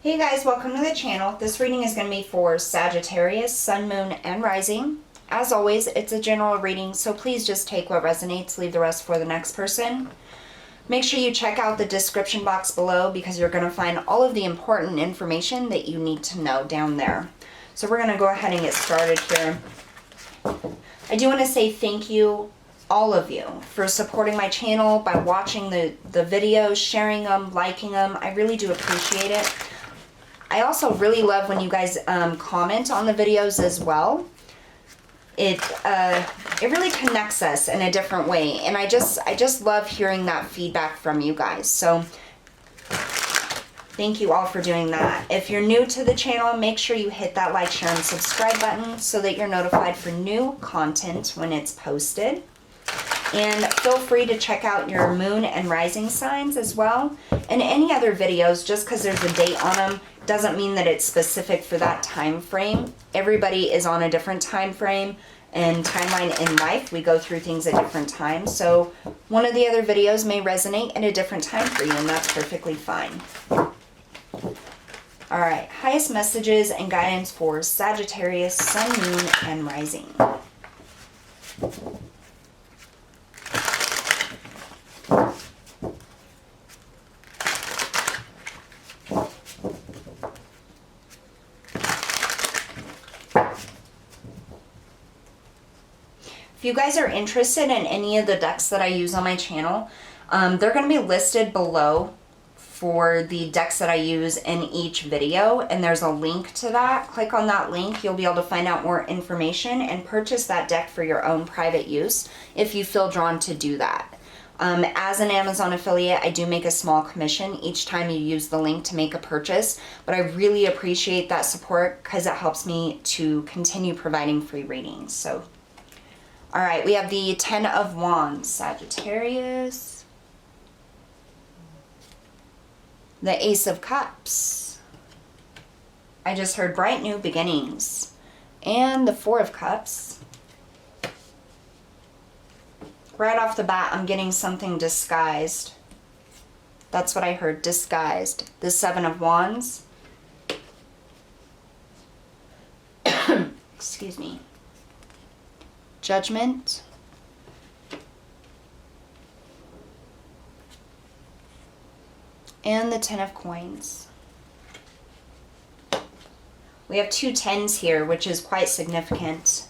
Hey guys, welcome to the channel. This reading is going to be for Sagittarius, Sun, Moon, and Rising. As always, it's a general reading, so please just take what resonates, leave the rest for the next person. Make sure you check out the description box below because you're going to find all of the important information that you need to know down there. So we're going to go ahead and get started here. I do want to say thank you, all of you, for supporting my channel by watching the videos, sharing them, liking them. I really do appreciate it. I also really love when you guys comment on the videos as well. It really connects us in a different way, and I just love hearing that feedback from you guys. So thank you all for doing that. If you're new to the channel, make sure you hit that like, share, and subscribe button so that you're notified for new content when it's posted. And feel free to check out your moon and rising signs as well. And any other videos, just because there's a date on them, doesn't mean that it's specific for that time frame. Everybody is on a different time frame and timeline in life. We go through things at different times. So one of the other videos may resonate at a different time for you, and that's perfectly fine. All right, highest messages and guidance for Sagittarius, Sun, Moon, and Rising. If you guys are interested in any of the decks that I use on my channel, they're going to be listed below for the decks that I use in each video, and there's a link to that. Click on that link. You'll be able to find out more information and purchase that deck for your own private use if you feel drawn to do that. As an Amazon affiliate, I do make a small commission each time you use the link to make a purchase, but I really appreciate that support because it helps me to continue providing free readings. So all right, we have the Ten of Wands, Sagittarius, the Ace of Cups, I just heard bright new beginnings, and the Four of Cups. Right off the bat, I'm getting something disguised. That's what I heard, disguised. The Seven of Wands. Excuse me. Judgment, and the Ten of Coins. We have two tens here, which is quite significant.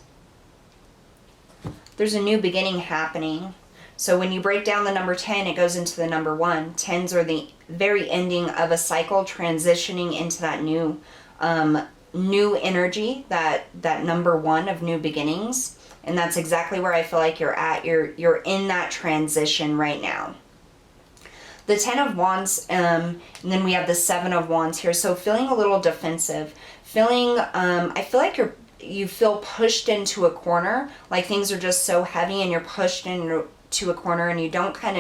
There's a new beginning happening. So when you break down the number 10, it goes into the number 1. Tens are the very ending of a cycle, transitioning into that new energy, that number 1 of new beginnings. And that's exactly where I feel like you're at. You're in that transition right now. The Ten of Wands, and then we have the Seven of Wands here. So feeling a little defensive, feeling, I feel like you feel pushed into a corner, like things are just so heavy and you're pushed into a corner and you don't kind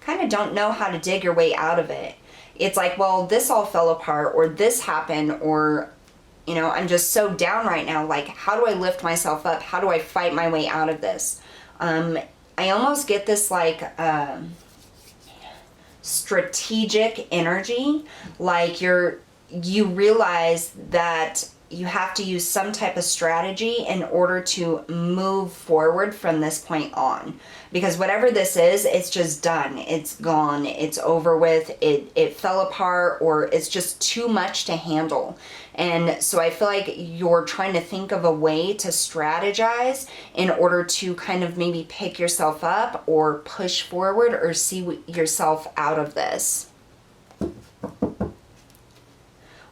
of don't know how to dig your way out of it. It's like, well, this all fell apart, or this happened, or you know, I'm just so down right now. Like, how do I lift myself up? How do I fight my way out of this? I almost get this like strategic energy. Like you realize that you have to use some type of strategy in order to move forward from this point on. Because whatever this is, it's just done. It's gone. It's over with. It fell apart, or it's just too much to handle. And so I feel like you're trying to think of a way to strategize in order to kind of maybe pick yourself up or push forward or see yourself out of this.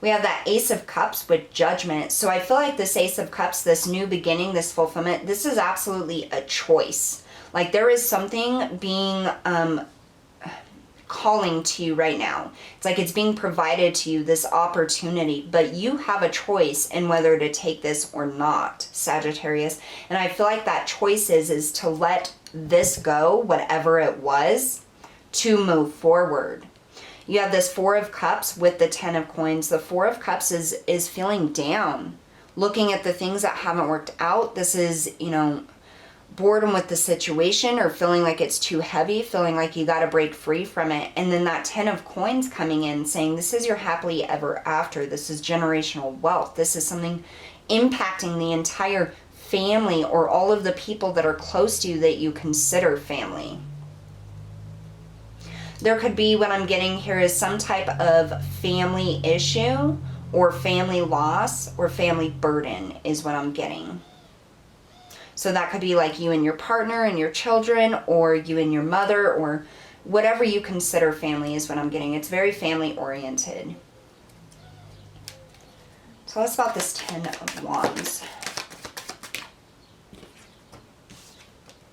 We have that Ace of Cups with Judgment. So I feel like this Ace of Cups, this new beginning, this fulfillment, this is absolutely a choice. Like there is something being calling to you right now. It's like it's being provided to you, this opportunity, but you have a choice in whether to take this or not, Sagittarius. And I feel like that choice is to let this go, whatever it was, to move forward. You have this Four of Cups with the Ten of Coins. The Four of Cups is feeling down, looking at the things that haven't worked out. This is, you know, boredom with the situation, or feeling like it's too heavy, feeling like you got to break free from it. And then that 10 of coins coming in saying this is your happily ever after. This is generational wealth. This is something impacting the entire family, or all of the people that are close to you that you consider family. There could be, what I'm getting here is some type of family issue or family loss or family burden is what I'm getting. So that could be like you and your partner and your children, or you and your mother, or whatever you consider family is what I'm getting. It's very family oriented. So let's about this 10 of Wands.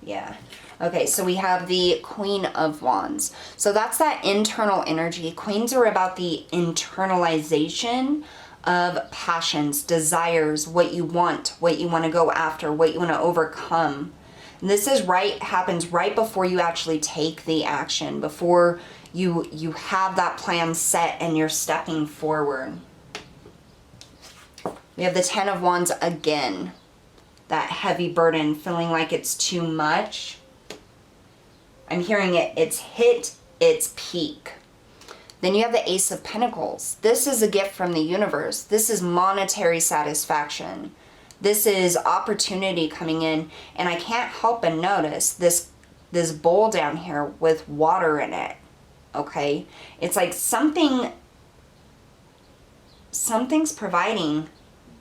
Yeah. Okay, so we have the Queen of Wands. So that's that internal energy. Queens are about the internalization of passions, desires, what you want to go after, what you want to overcome. And this is happens right before you actually take the action, before you have that plan set and you're stepping forward. We have the 10 of Wands again. That heavy burden, feeling like it's too much. I'm hearing it's hit its peak. Then you have the Ace of Pentacles. This is a gift from the universe. This is monetary satisfaction. This is opportunity coming in. And I can't help but notice this bowl down here with water in it. Okay? It's like something's providing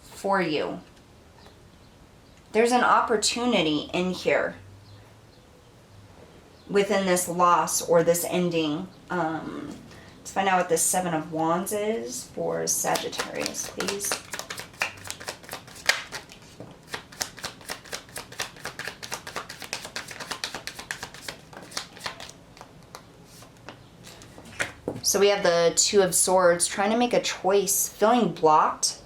for you. There's an opportunity in here within this loss or this ending. Let's find out what this 7 of Wands is for Sagittarius, please. So we have the 2 of Swords, trying to make a choice, feeling blocked,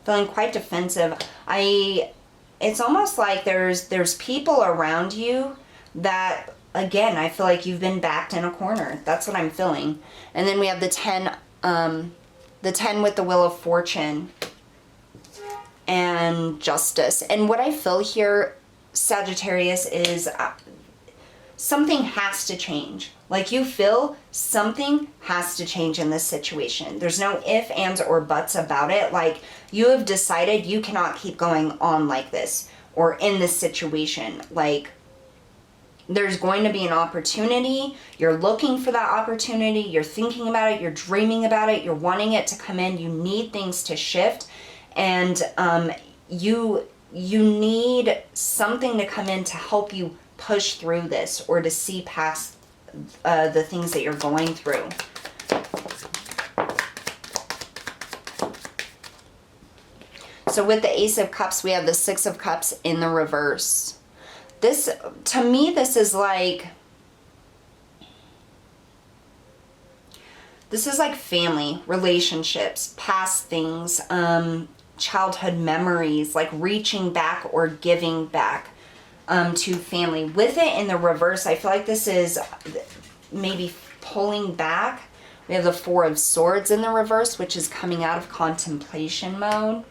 feeling quite defensive. It's almost like there's people around you that, again, I feel like you've been backed in a corner. That's what I'm feeling. And then we have the 10 with the Wheel of Fortune and Justice. And what I feel here, Sagittarius, is something has to change. Like, you feel something has to change in this situation. There's no ifs, ands, or buts about it. Like, you have decided you cannot keep going on like this or in this situation. Like, there's going to be an opportunity. You're looking for that opportunity. You're thinking about it. You're dreaming about it. You're wanting it to come in. You need things to shift. And you need something to come in to help you push through this, or to see past the things that you're going through. So with the Ace of Cups, we have the 6 of Cups in the reverse. This, to me, this is like family, relationships, past things, childhood memories, like reaching back or giving back to family. With it in the reverse, I feel like this is maybe pulling back. We have the 4 of Swords in the reverse, which is coming out of contemplation mode.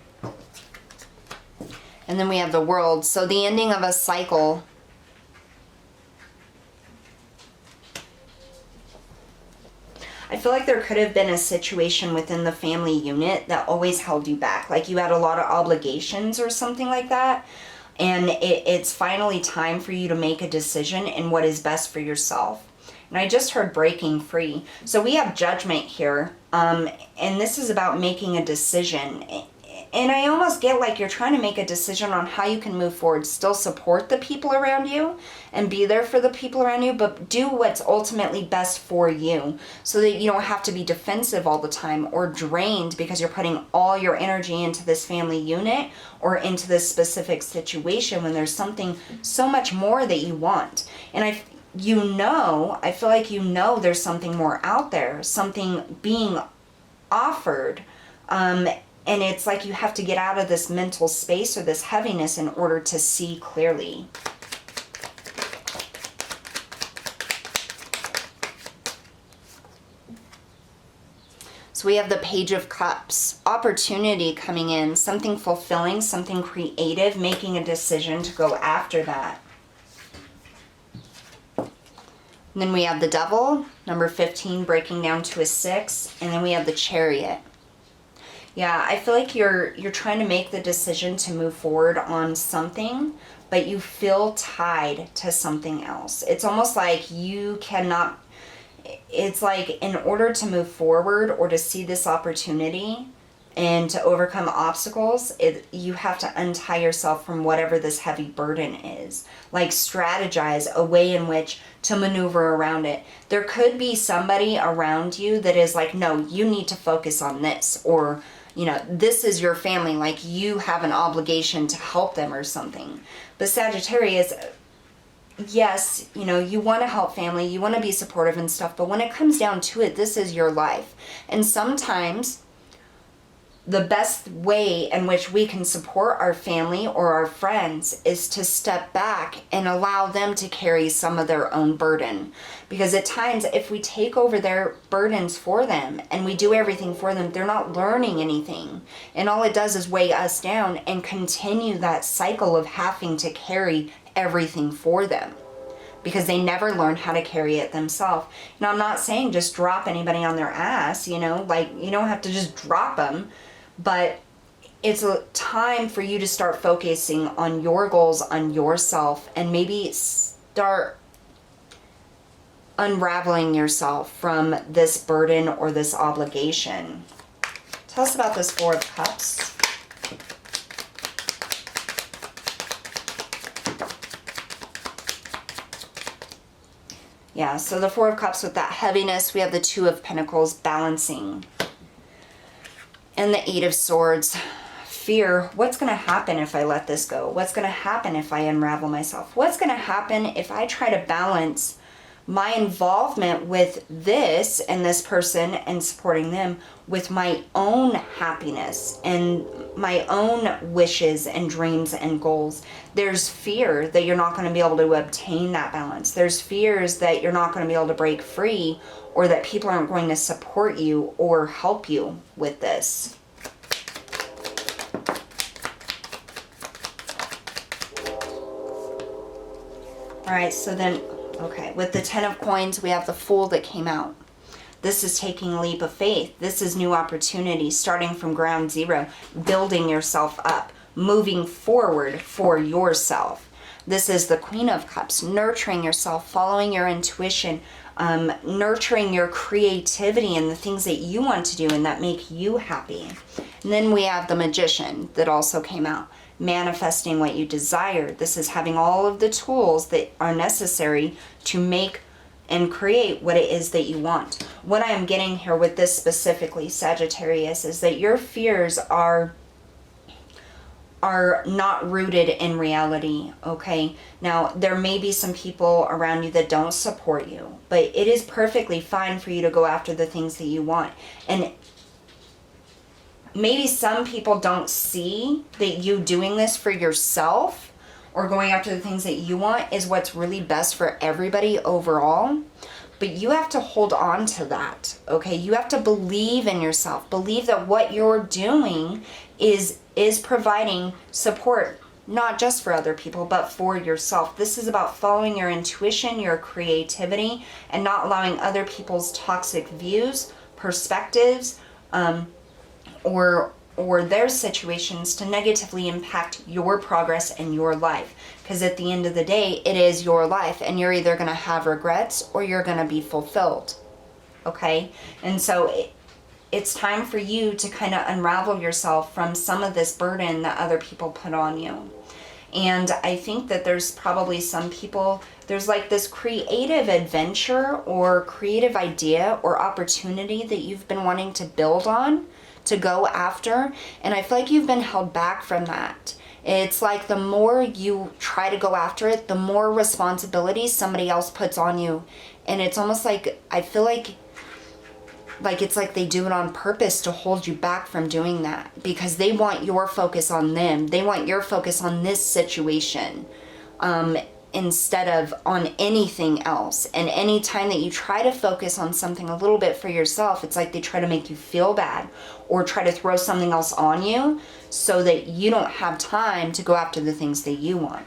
And then we have the World. So the ending of a cycle. I feel like there could have been a situation within the family unit that always held you back. Like, you had a lot of obligations or something like that. And it's finally time for you to make a decision in what is best for yourself. And I just heard breaking free. So we have Judgment here. And this is about making a decision. And I almost get like you're trying to make a decision on how you can move forward, still support the people around you and be there for the people around you, but do what's ultimately best for you, so that you don't have to be defensive all the time or drained because you're putting all your energy into this family unit or into this specific situation when there's something so much more that you want. And I feel like there's something more out there, something being offered. And it's like you have to get out of this mental space or this heaviness in order to see clearly. So we have the Page of Cups, opportunity coming in, something fulfilling, something creative, making a decision to go after that. And then we have the Devil, number 15, breaking down to a 6. And then we have the Chariot. Yeah, I feel like you're trying to make the decision to move forward on something, but you feel tied to something else. It's almost like you cannot, it's like in order to move forward or to see this opportunity and to overcome obstacles, you have to untie yourself from whatever this heavy burden is. Like strategize a way in which to maneuver around it. There could be somebody around you that is like, no, you need to focus on this, or you know, this is your family, like you have an obligation to help them or something. But Sagittarius, yes, you know, you want to help family, you want to be supportive and stuff, but when it comes down to it, this is your life. And sometimes the best way in which we can support our family or our friends is to step back and allow them to carry some of their own burden. Because at times, if we take over their burdens for them and we do everything for them, they're not learning anything. And all it does is weigh us down and continue that cycle of having to carry everything for them, because they never learn how to carry it themselves. Now, I'm not saying just drop anybody on their ass, you know, like you don't have to just drop them. But it's a time for you to start focusing on your goals, on yourself, and maybe start unraveling yourself from this burden or this obligation. Tell us about this Four of Cups. Yeah, so the Four of Cups with that heaviness, we have the Two of Pentacles balancing. And the Eight of Swords, fear. What's going to happen if I let this go? What's going to happen if I unravel myself? What's going to happen if I try to balance my involvement with this and this person and supporting them with my own happiness and my own wishes and dreams and goals? There's fear that you're not going to be able to obtain that balance. There's fears that you're not going to be able to break free, or that people aren't going to support you or help you with this. All right, so then, okay, with the Ten of Coins, we have the Fool that came out. This is taking a leap of faith. This is new opportunity, starting from ground zero, building yourself up, moving forward for yourself. This is the Queen of Cups, nurturing yourself, following your intuition, nurturing your creativity and the things that you want to do and that make you happy. And then we have the Magician that also came out, manifesting what you desire. This is having all of the tools that are necessary to make and create what it is that you want. What I am getting here with this specifically, Sagittarius, is that your fears are not rooted in reality, okay? Now, there may be some people around you that don't support you, but it is perfectly fine for you to go after the things that you want. And maybe some people don't see that you doing this for yourself or going after the things that you want is what's really best for everybody overall. But you have to hold on to that, okay? You have to believe in yourself. Believe that what you're doing is providing support, not just for other people, but for yourself. This is about following your intuition, your creativity, and not allowing other people's toxic views, perspectives, or their situations to negatively impact your progress in your life. Because at the end of the day, it is your life, and you're either going to have regrets or you're going to be fulfilled. Okay? And so it's time for you to kind of unravel yourself from some of this burden that other people put on you. And I think that there's probably some people, there's like this creative adventure or creative idea or opportunity that you've been wanting to build on, to go after, and I feel like you've been held back from that. It's like the more you try to go after it, the more responsibilities somebody else puts on you. And it's almost like, I feel like it's like they do it on purpose to hold you back from doing that, because they want your focus on them. They want your focus on this situation. instead of on anything else. And any time that you try to focus on something a little bit for yourself, it's like they try to make you feel bad or try to throw something else on you so that you don't have time to go after the things that you want.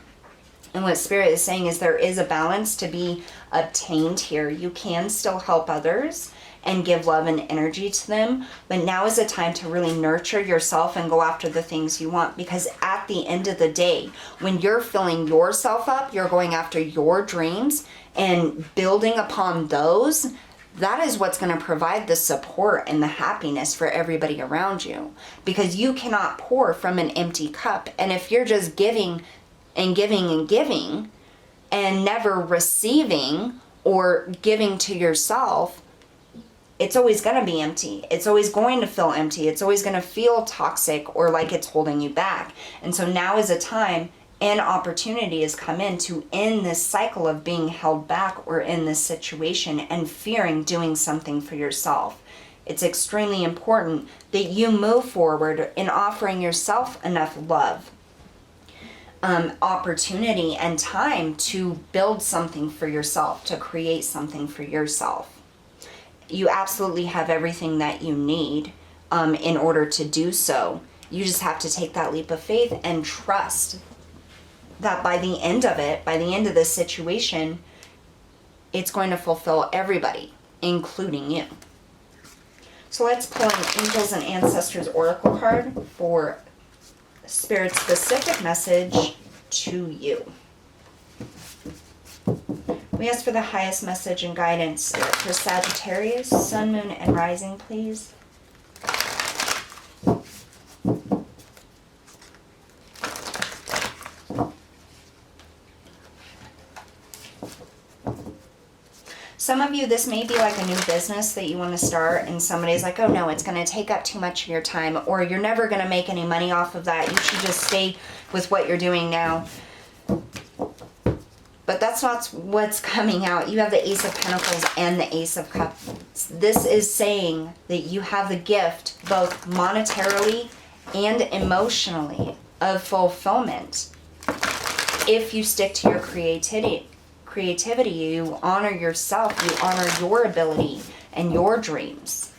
And what Spirit is saying is there is a balance to be obtained here. You can still help others and give love and energy to them, but now is the time to really nurture yourself and go after the things you want, because at the end of the day, when you're filling yourself up, you're going after your dreams and building upon those. That is what's going to provide the support and the happiness for everybody around you, because you cannot pour from an empty cup. And if you're just giving and giving and giving and never receiving or giving to yourself, it's always going to be empty. It's always going to feel empty. It's always going to feel toxic or like it's holding you back. And so now is a time and opportunity has come in to end this cycle of being held back or in this situation and fearing doing something for yourself. It's extremely important that you move forward in offering yourself enough love, opportunity, and time to build something for yourself, to create something for yourself. You absolutely have everything that you need in order to do so. You just have to take that leap of faith and trust that by the end of it, by the end of this situation, it's going to fulfill everybody, including you. So let's pull an Angels and Ancestors Oracle card for Spirit's specific message to you. We ask for the highest message and guidance for Sagittarius, Sun, Moon, and Rising, please. Some of you, this may be like a new business that you want to start, and somebody's like, oh no, it's going to take up too much of your time, or you're never going to make any money off of that. You should just stay with what you're doing now. But that's not what's coming out. You have the Ace of Pentacles and the Ace of Cups. This is saying that you have the gift, both monetarily and emotionally, of fulfillment. If you stick to your creativity, you honor yourself, you honor your ability and your dreams.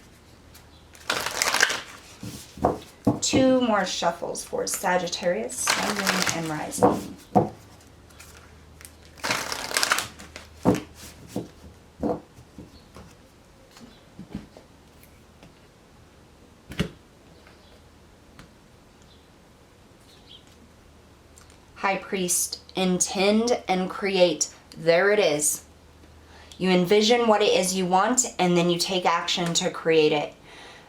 2 more shuffles for Sagittarius, Sun, Moon, and Rising. High Priest, intend and create. There it is. You envision what it is you want, and then you take action to create it.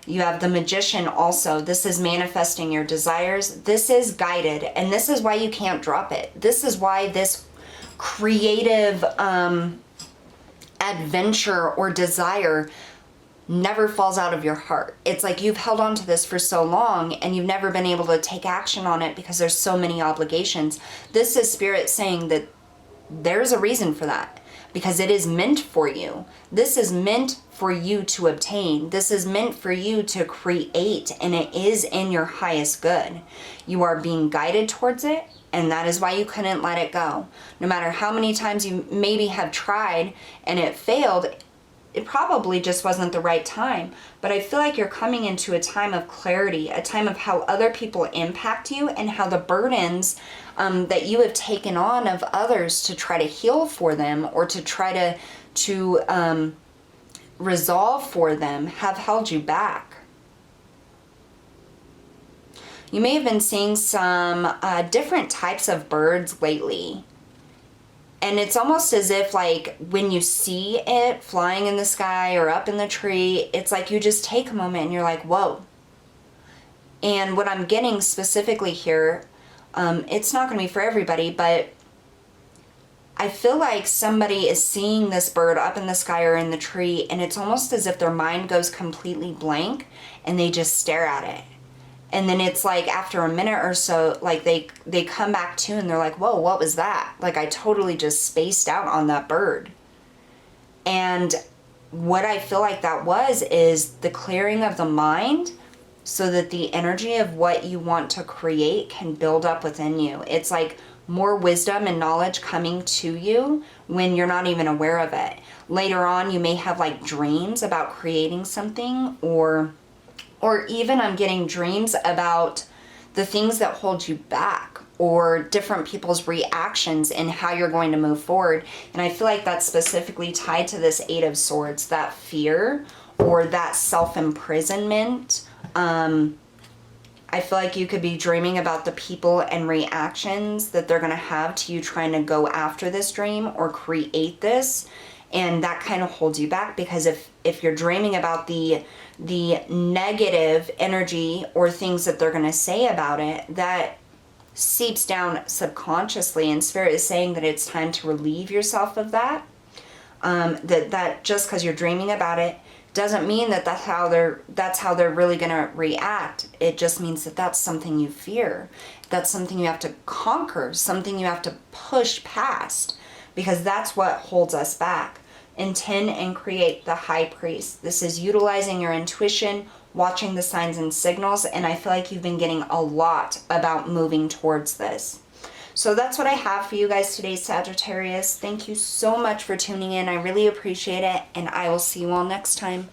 You have the Magician also. This is manifesting your desires. This is guided, and this is why you can't drop it. This is why this creative adventure or desire never falls out of your heart. It's like you've held on to this for so long and you've never been able to take action on it because there's so many obligations. This is Spirit saying that there's a reason for that, because it is meant for you. This is meant for you to obtain. This is meant for you to create, and it is in your highest good. You are being guided towards it, and that is why you couldn't let it go. No matter how many times you maybe have tried and it failed, it probably just wasn't the right time. But I feel like you're coming into a time of clarity, a time of how other people impact you and how the burdens that you have taken on of others to try to heal for them or to try to resolve for them have held you back. You may have been seeing some different types of birds lately. And it's almost as if, like, when you see it flying in the sky or up in the tree, it's like you just take a moment and you're like, whoa. And what I'm getting specifically here, it's not going to be for everybody, but I feel like somebody is seeing this bird up in the sky or in the tree, and it's almost as if their mind goes completely blank and they just stare at it. And then it's like after a minute or so, like they come back to and they're like, whoa, what was that? Like I totally just spaced out on that bird. And what I feel like that was is the clearing of the mind so that the energy of what you want to create can build up within you. It's like more wisdom and knowledge coming to you when you're not even aware of it. Later on, you may have like dreams about creating something, or even I'm getting dreams about the things that hold you back, or different people's reactions and how you're going to move forward. And I feel like that's specifically tied to this Eight of Swords, that fear or that self-imprisonment. I feel like you could be dreaming about the people and reactions that they're going to have to you trying to go after this dream or create this. And that kind of holds you back, because if you're dreaming about the negative energy or things that they're going to say about it, that seeps down subconsciously, and Spirit is saying that it's time to relieve yourself of that. That just because you're dreaming about it doesn't mean that that's how they're really going to react. It just means that that's something you fear. That's something you have to conquer, something you have to push past, because that's what holds us back. Intend and create the High Priest. This is utilizing your intuition, watching the signs and signals, and I feel like you've been getting a lot about moving towards this. So that's what I have for you guys today, Sagittarius. Thank you so much for tuning in. I really appreciate it, and I will see you all next time.